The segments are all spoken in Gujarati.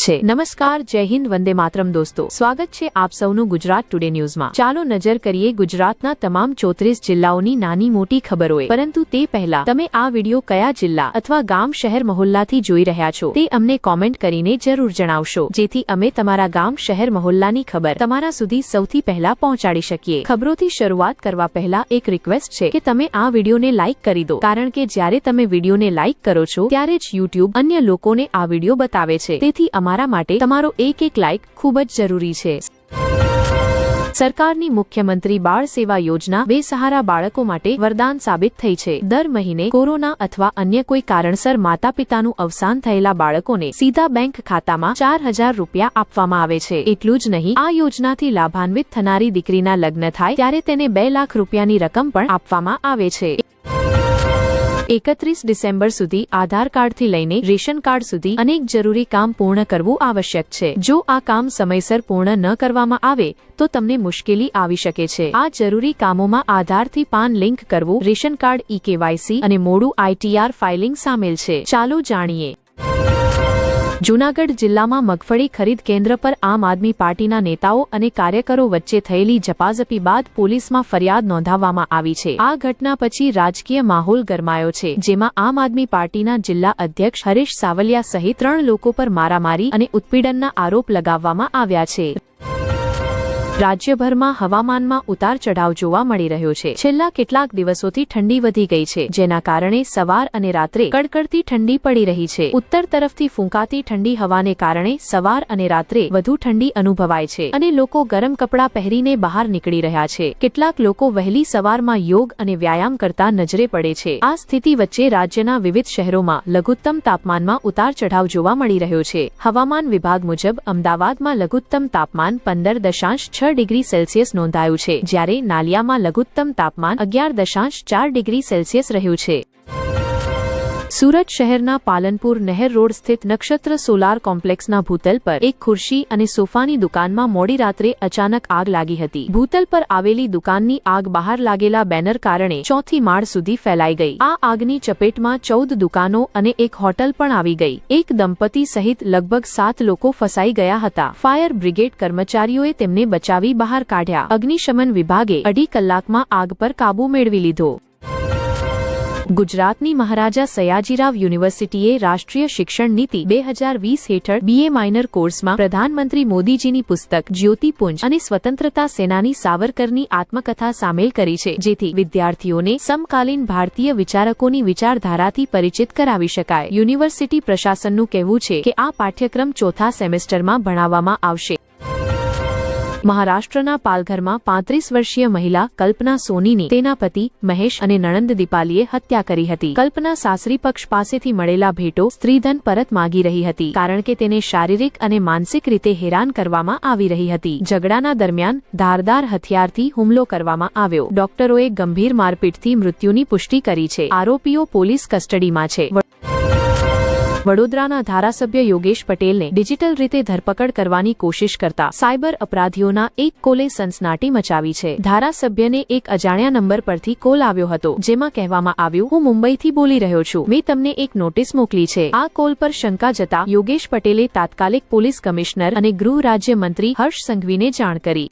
છે। નમસ્કાર, જય હિન્દ, વંદે માતરમ દોસ્તો, સ્વાગત છે આપ સૌનું ગુજરાત ટુડે ન્યૂઝમાં। ચાલો નજર કરીએ ગુજરાતના તમામ 34 જિલ્લાઓની નાની મોટી ખબરોએ। પરંતુ તે પહેલા તમે આ વિડિયો કયા જિલ્લા અથવા ગામ શહેર મહોલ્લાથી જોઈ રહ્યા છો તે અમને કોમેન્ટ કરીને જરૂર જણાવશો, જેથી અમે તમારા ગામ શહેર મહોલ્લાની ખબર તમારા સુધી સૌથી પહેલા પહોંચાડી શકીએ। ખબરોથી શરૂઆત કરવા પહેલા એક રિક્વેસ્ટ છે કે તમે આ વિડિયોને લાઇક કરી દો, કારણ કે જ્યારે તમે વિડિયોને લાઇક કરો છો ત્યારે જ યુટ્યુબ અન્ય લોકોને આ વિડિયો બતાવે છે। તેથી અમારા માટે તમારો એક લાઇક ખૂબ જ જરૂરી છે। સરકારની મુખ્યમંત્રી બાળ સેવા યોજના બેસહારા બાળકો માટે વરદાન સાબિત થઈ છે। દર મહિને કોરોના અથવા અન્ય કોઈ કારણસર માતા પિતાનું અવસાન થયેલા બાળકોને સીધા બેંક ખાતામાં 4000 રૂપિયા આપવામાં આવે છે। એટલું જ નહીં, આ યોજનાથી લાભાન્વિત થનારી દીકરીના લગ્ન થાય ત્યારે તેને 2 લાખ રૂપિયાની રકમ પણ આપવામાં આવે છે। 31 ડિસેમ્બર સુધી આધાર કાર્ડથી લઈને રેશન કાર્ડ સુધી અનેક જરૂરી કામ પૂર્ણ કરવું આવશ્યક છે। જો આ કામ સમયસર પૂર્ણ ન કરવામાં આવે તો તમને મુશ્કેલી આવી શકે છે। આ જરૂરી કામોમાં આધારથી પાન લિંક કરવું, રેશન કાર્ડ ઈ-કેવાયસી અને મોડું ITR ફાઇલિંગ સામેલ છે। ચાલો જાણીએ। જૂનાગઢ જિલ્લામાં મગફળી ખરીદ કેન્દ્ર પર આમ આદમી પાર્ટીના નેતાઓ અને કાર્યકરો વચ્ચે થયેલી ઝપાઝપી બાદ પોલીસમાં ફરિયાદ નોંધાવવામાં આવી છે। આ ઘટના પછી રાજકીય માહોલ ગરમાયો છે, જેમાં આમ આદમી પાર્ટીના જિલ્લા અધ્યક્ષ હરીશ સાવલિયા સહિત 3 લોકો પર મારામારી અને ઉત્પીડનના આરોપ લગાવવામાં આવ્યા છે। રાજ્યભરમાં હવામાનમાં ઉતાર ચઢાવ જોવા મળી રહ્યો છે। છેલ્લા કેટલાક દિવસોથી ઠંડી વધી ગઈ છે, જેના કારણે સવાર અને રાત્રે કડકડતી ઠંડી પડી રહી છે। ઉત્તર તરફથી ફૂંકાતી ઠંડી હવાને કારણે સવાર અને રાત્રે વધુ ઠંડી અનુભવાય છે અને લોકો ગરમ કપડાં પહેરીને બહાર નીકળી રહ્યા છે। કેટલાક લોકો વહેલી સવારમાં યોગ અને વ્યાયામ કરતા નજરે પડે છે। આ સ્થિતિ વચ્ચે રાજ્યના વિવિધ શહેરોમાં લઘુત્તમ તાપમાનમાં ઉતાર ચઢાવ જોવા મળી રહ્યો છે। હવામાન વિભાગ મુજબ અમદાવાદમાં લઘુત્તમ તાપમાન 15.6 ડિગ્રી સેલ્સિયસ નોંધાયું છે, જ્યારે નાલિયામાં લઘુત્તમ તાપમાન 11.4 ડિગ્રી સેલ્સિયસ રહ્યું છે। સુરત શહેરના પાલનપુર નહેર રોડ સ્થિત નક્ષત્ર સોલાર કોમ્પ્લેક્સના ભૂતલ પર એક ખુરશી અને સોફાની દુકાનમાં મોડી રાત્રે અચાનક આગ લાગી હતી। ભૂતલ પર આવેલી દુકાનની આગ બહાર લાગેલા બેનર કારણે 4થી માળ સુધી ફેલાઈ ગઈ। આ આગની ચપેટમાં 14 દુકાનો અને એક હોટલ પણ આવી ગઈ। એક દંપતી સહિત લગભગ 7 લોકો ફસાઈ ગયા હતા। ફાયર બ્રિગેડ કર્મચારીઓએ તેમને બચાવી બહાર કાઢ્યા। અગ્નિશમન વિભાગે 2.5 કલાકમાં આગ પર કાબુ મેળવી લીધો। ગુજરાતની મહારાજા સયાજીરાવ યુનિવર્સિટીએ રાષ્ટ્રીય શિક્ષણ નીતિ 2020 હેઠળ BA માઇનર કોર્સમાં પ્રધાનમંત્રી મોદીજીની પુસ્તક જ્યોતિપુંજ અને સ્વતંત્રતા સેનાની સાવરકરની આત્મકથા સામેલ કરી છે, જેથી વિદ્યાર્થીઓને સમકાલીન ભારતીય વિચારકોની વિચારધારાથી પરિચિત કરાવી શકાય। યુનિવર્સિટી પ્રશાસનનું કહેવું છે કે આ પાઠ્યક્રમ 4થા સેમેસ્ટરમાં ભણાવવામાં આવશે। મહારાષ્ટ્રના પાલઘરમાં 35 વર્ષીય મહિલા કલ્પના સોનીની તેના પતિ મહેશ અને નણંદ દીપાલીએ હત્યા કરી હતી। કલ્પના સાસરી પક્ષ પાસેથી મળેલા ભેટો સ્ત્રીધન પરત માંગી રહી હતી, કારણ કે તેને શારીરિક અને માનસિક રીતે હેરાન કરવામાં આવી રહી હતી। ઝઘડાના દરમિયાન ધારદાર હથિયારથી હુમલો કરવામાં આવ્યો। ડોક્ટરોએ ગંભીર મારપીટથી મૃત્યુની પુષ્ટિ કરી છે। આરોપીઓ પોલીસ કસ્ટડીમાં છે। વડોદરાના ધારાસભ્ય યોગેશ પટેલને ડિજિટલ રીતે ધરપકડ કરવાની કોશિશ કરતા સાયબર અપરાધીઓના એક કોલે સનસનાટી મચાવી છે। ધારાસભ્યને એક અજાણ્યા નંબર પરથી કોલ આવ્યો હતો, જેમાં કહેવામાં આવ્યું, હું મુંબઈથી બોલી રહ્યો છું, મેં તમને એક નોટિસ મોકલી છે। આ કોલ પર શંકા જતા યોગેશ પટેલે તાત્કાલિક પોલીસ કમિશનર અને ગૃહ રાજ્ય મંત્રી હર્ષ સંઘવીને જાણ કરી।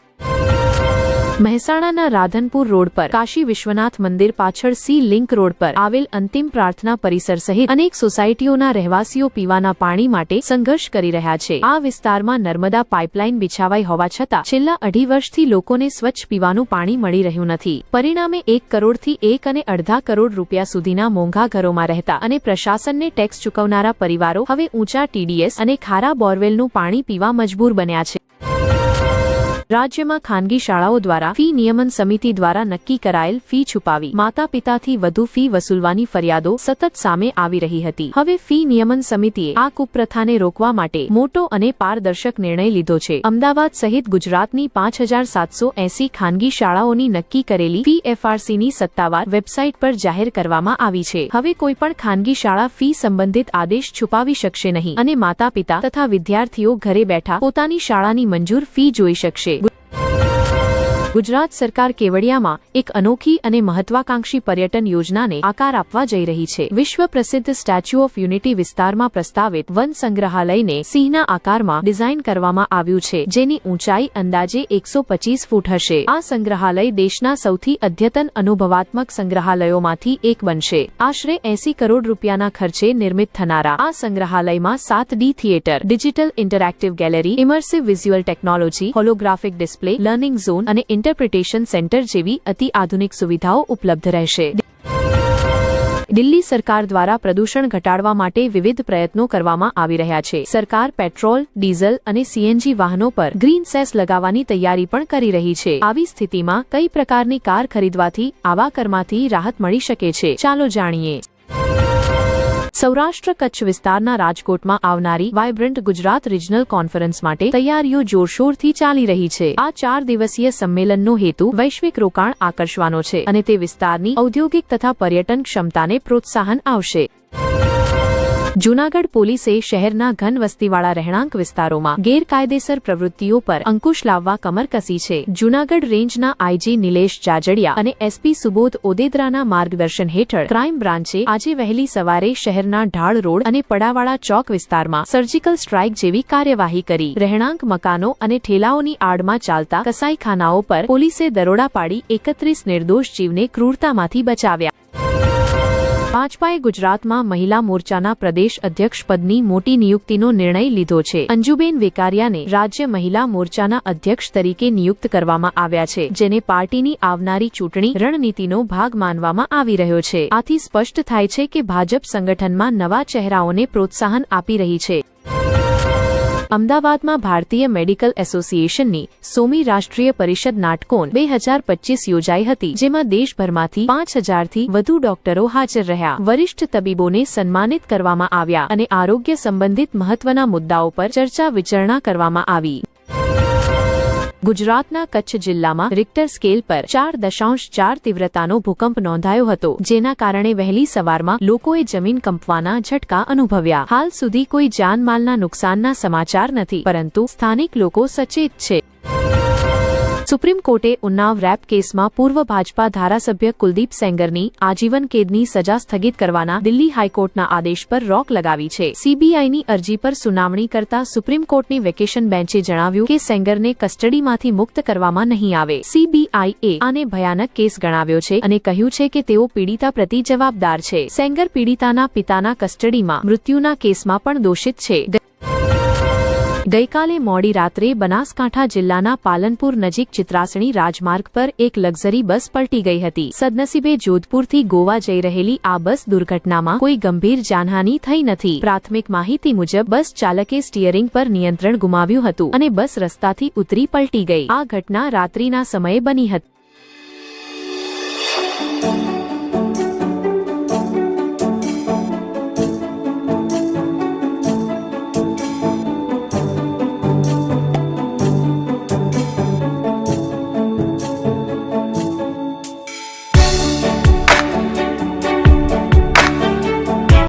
મહેસાણાના રાધનપુર રોડ પર કાશી વિશ્વનાથ મંદિર પાછળ સી લિંક રોડ પર આવેલ અંતિમ પ્રાર્થના પરિસર સહિત અનેક સોસાયટીઓના રહેવાસીઓ પીવાના પાણી માટે સંઘર્ષ કરી રહ્યા છે। આ વિસ્તારમાં નર્મદા પાઇપલાઇન બિછાવાઈ હોવા છતાં છેલ્લા 2.5 વર્ષથી લોકોને સ્વચ્છ પીવાનું પાણી મળી રહ્યું નથી। પરિણામે 1 કરોડથી 1.5 કરોડ રૂપિયા સુધીના મોંઘા ઘરોમાં રહેતા અને પ્રશાસનને ટેક્સ ચૂકવનારા પરિવારો હવે ઊંચા TDS અને ખારા બોરવેલનું પાણી પીવા મજબૂર બન્યા છે। રાજ્યમાં ખાનગી શાળાઓ દ્વારા ફી નિયમન સમિતિ દ્વારા નક્કી કરાયેલ ફી છુપાવી માતા પિતાથી વધુ ફી વસૂલવાની ફરિયાદો સતત સામે આવી રહી હતી। હવે ફી નિયમન સમિતિએ આ કુપ્રથાને રોકવા માટે મોટો અને પારદર્શક નિર્ણય લીધો છે। અમદાવાદ સહિત ગુજરાતની 5780 ખાનગી શાળાઓની નક્કી કરેલી ફી FRCની સત્તાવાર વેબસાઇટ પર જાહેર કરવામાં આવી છે। હવે કોઈપણ ખાનગી શાળા ફી સંબંધિત આદેશ છુપાવી શકશે નહીં અને માતા પિતા તથા વિદ્યાર્થીઓ ઘરે બેઠા પોતાની શાળાની મંજૂર ફી જોઈ શકશે। ગુજરાત સરકાર કેવડિયામાં એક અનોખી અને મહત્વાકાંક્ષી પર્યટન યોજનાને આકાર આપવા જઈ રહી છે. વિશ્વ પ્રસિદ્ધ સ્ટેચ્યુ ઓફ યુનિટી વિસ્તારમાં પ્રસ્તાવિત વન સંગ્રહાલયને સિંહના આકારમાં ડિઝાઇન કરવામાં આવ્યું છે, જેની ઊંચાઈ અંદાજે 125 ફૂટ હશે. આ સંગ્રહાલય દેશના સૌથી અદ્યતન અનુભવાત્મક સંગ્રહાલયોમાંથી એક બનશે. આશરે 80 કરોડ રૂપિયાના ખર્ચે નિર્મિત થનારા આ સંગ્રહાલયમાં 7D theatre, digital interactive gallery, immersive visual technology, holographic display, learning zone અને ઇન્ટરપ્રિટેશન સેન્ટર જેવી અતિ આધુનિક સુવિધાઓ ઉપલબ્ધ રહેશે. દિલ્હી સરકાર દ્વારા પ્રદૂષણ ઘટાડવા માટે વિવિધ પ્રયત્નો કરવામાં આવી રહ્યા છે. સરકાર પેટ્રોલ, ડીઝલ અને સીએનજી વાહનો પર ગ્રીન સેસ લગાવવાની તૈયારી પણ કરી રહી છે. આવી સ્થિતિમાં કઈ પ્રકારની કાર ખરીદવાથી આવા કરમાંથી રાહત મળી શકે છે? ચાલો જાણીએ. સૌરાષ્ટ્ર કચ્છ વિસ્તારના રાજકોટમાં આવનારી વાયબ્રન્ટ ગુજરાત રિજનલ કોન્ફરન્સ માટે તૈયારીઓ જોરશોરથી ચાલી રહી છે. આ 4 દિવસીય સંમેલનનો હેતુ વૈશ્વિક રોકાણ આકર્ષવાનો છે અને તે વિસ્તારની ઔદ્યોગિક તથા પર્યટન ક્ષમતાને પ્રોત્સાહન આવશે. જૂનાગઢ પોલીસે શહેરના ઘન વસ્તીવાળા રહેણાંક વિસ્તારોમાં ગેરકાયદેસર પ્રવૃત્તિઓ પર અંકુશ લાવવા કમર કસી છે. જૂનાગઢ રેન્જના આઈજી નિલેશ જાજડિયા અને એસપી સુબોધ ઓદેદરાના માર્ગદર્શન હેઠળ ક્રાઇમ બ્રાન્ચે આજે વહેલી સવારે શહેરના ઢાળ રોડ અને પડાવાળા ચોક વિસ્તારમાં સર્જિકલ સ્ટ્રાઇક જેવી કાર્યવાહી કરી. રહેણાંક મકાનો અને ઠેલાઓની આડમાં ચાલતા કસાઈખાનાઓ પર પોલીસે દરોડા પાડી 31 નિર્દોષ જીવને ક્રૂરતામાંથી બચાવ્યા. ભાજપાએ ગુજરાતમાં મહિલા મોરચાના પ્રદેશ અધ્યક્ષ પદની મોટી નિયુક્તિનો નિર્ણય લીધો છે. અંજુબેન વેકારિયાને રાજ્ય મહિલા મોરચાના અધ્યક્ષ તરીકે નિયુક્ત કરવામાં આવ્યા છે, જેને પાર્ટીની આવનારી ચૂંટણી રણનીતિનો ભાગ માનવામાં આવી રહ્યો છે. આથી સ્પષ્ટ થાય છે કે ભાજપ સંગઠનમાં નવા ચહેરાઓને પ્રોત્સાહન આપી રહી છે. અમદાવાદમાં ભારતીય મેડિકલ એસોસિએશનની 100મી રાષ્ટ્રીય પરિષદ નાટકોન 2025 યોજાઈ હતી, જેમાં દેશભરમાંથી 5000થી વધુ ડોક્ટરો હાજર રહ્યા. વરિષ્ઠ તબીબોને સન્માનિત કરવામાં આવ્યા અને આરોગ્ય સંબંધિત મહત્વના મુદ્દાઓ પર ચર્ચા વિચારણા કરવામાં આવી. ગુજરાતના કચ્છ જિલ્લામાં રિક્ટર સ્કેલ પર 4.4 તીવ્રતાનો ભૂકંપ નોંધાયો હતો, જેના કારણે વહેલી સવારમાં લોકોએ જમીન કંપવાના ઝટકા અનુભવ્યા. હાલ સુધી કોઈ જાનમાલના નુકસાનના સમાચાર નથી, પરંતુ સ્થાનિક લોકો સચેત છે. સુપ્રીમ કોર્ટે ઉન્નાવ રેપ કેસમાં પૂર્વ ભાજપા ધારાસભ્ય કુલદીપ સેંગરની આજીવન કેદની સજા સ્થગિત કરવાના દિલ્હી હાઈકોર્ટના આદેશ પર રોક લગાવી છે. સીબીઆઈની અરજી પર સુનાવણી કરતા સુપ્રીમ કોર્ટની વેકેશન બેન્ચે જણાવ્યું કે સેંગરને કસ્ટડીમાંથી મુક્ત કરવામાં નહીં આવે. સીબીઆઈએ આને ભયાનક કેસ ગણાવ્યો છે અને કહ્યું છે કે તેઓ પીડિતા પ્રતિ જવાબદાર છે. સેંગર પીડિતાના પિતાના કસ્ટડીમાં મૃત્યુના કેસમાં પણ દોષિત છે. ગઈકાલે મોડી રાત્રે બનાસકાંઠા જિલ્લાના પાલનપુર નજીક ચિત્રાસણી રાજમાર્ગ પર એક લક્ઝરી બસ પલટી ગઈ હતી. સદનસીબે જોધપુરથી ગોવા જઈ રહેલી આ બસ દુર્ઘટનામાં કોઈ ગંભીર જાનહાનિ થઈ નથી. પ્રાથમિક માહિતી મુજબ બસ ચાલકે સ્ટીયરિંગ પર નિયંત્રણ ગુમાવ્યું હતું અને બસ રસ્તાથી ઉતરી પલટી ગઈ. આ ઘટના રાત્રિના સમયે બની હતી.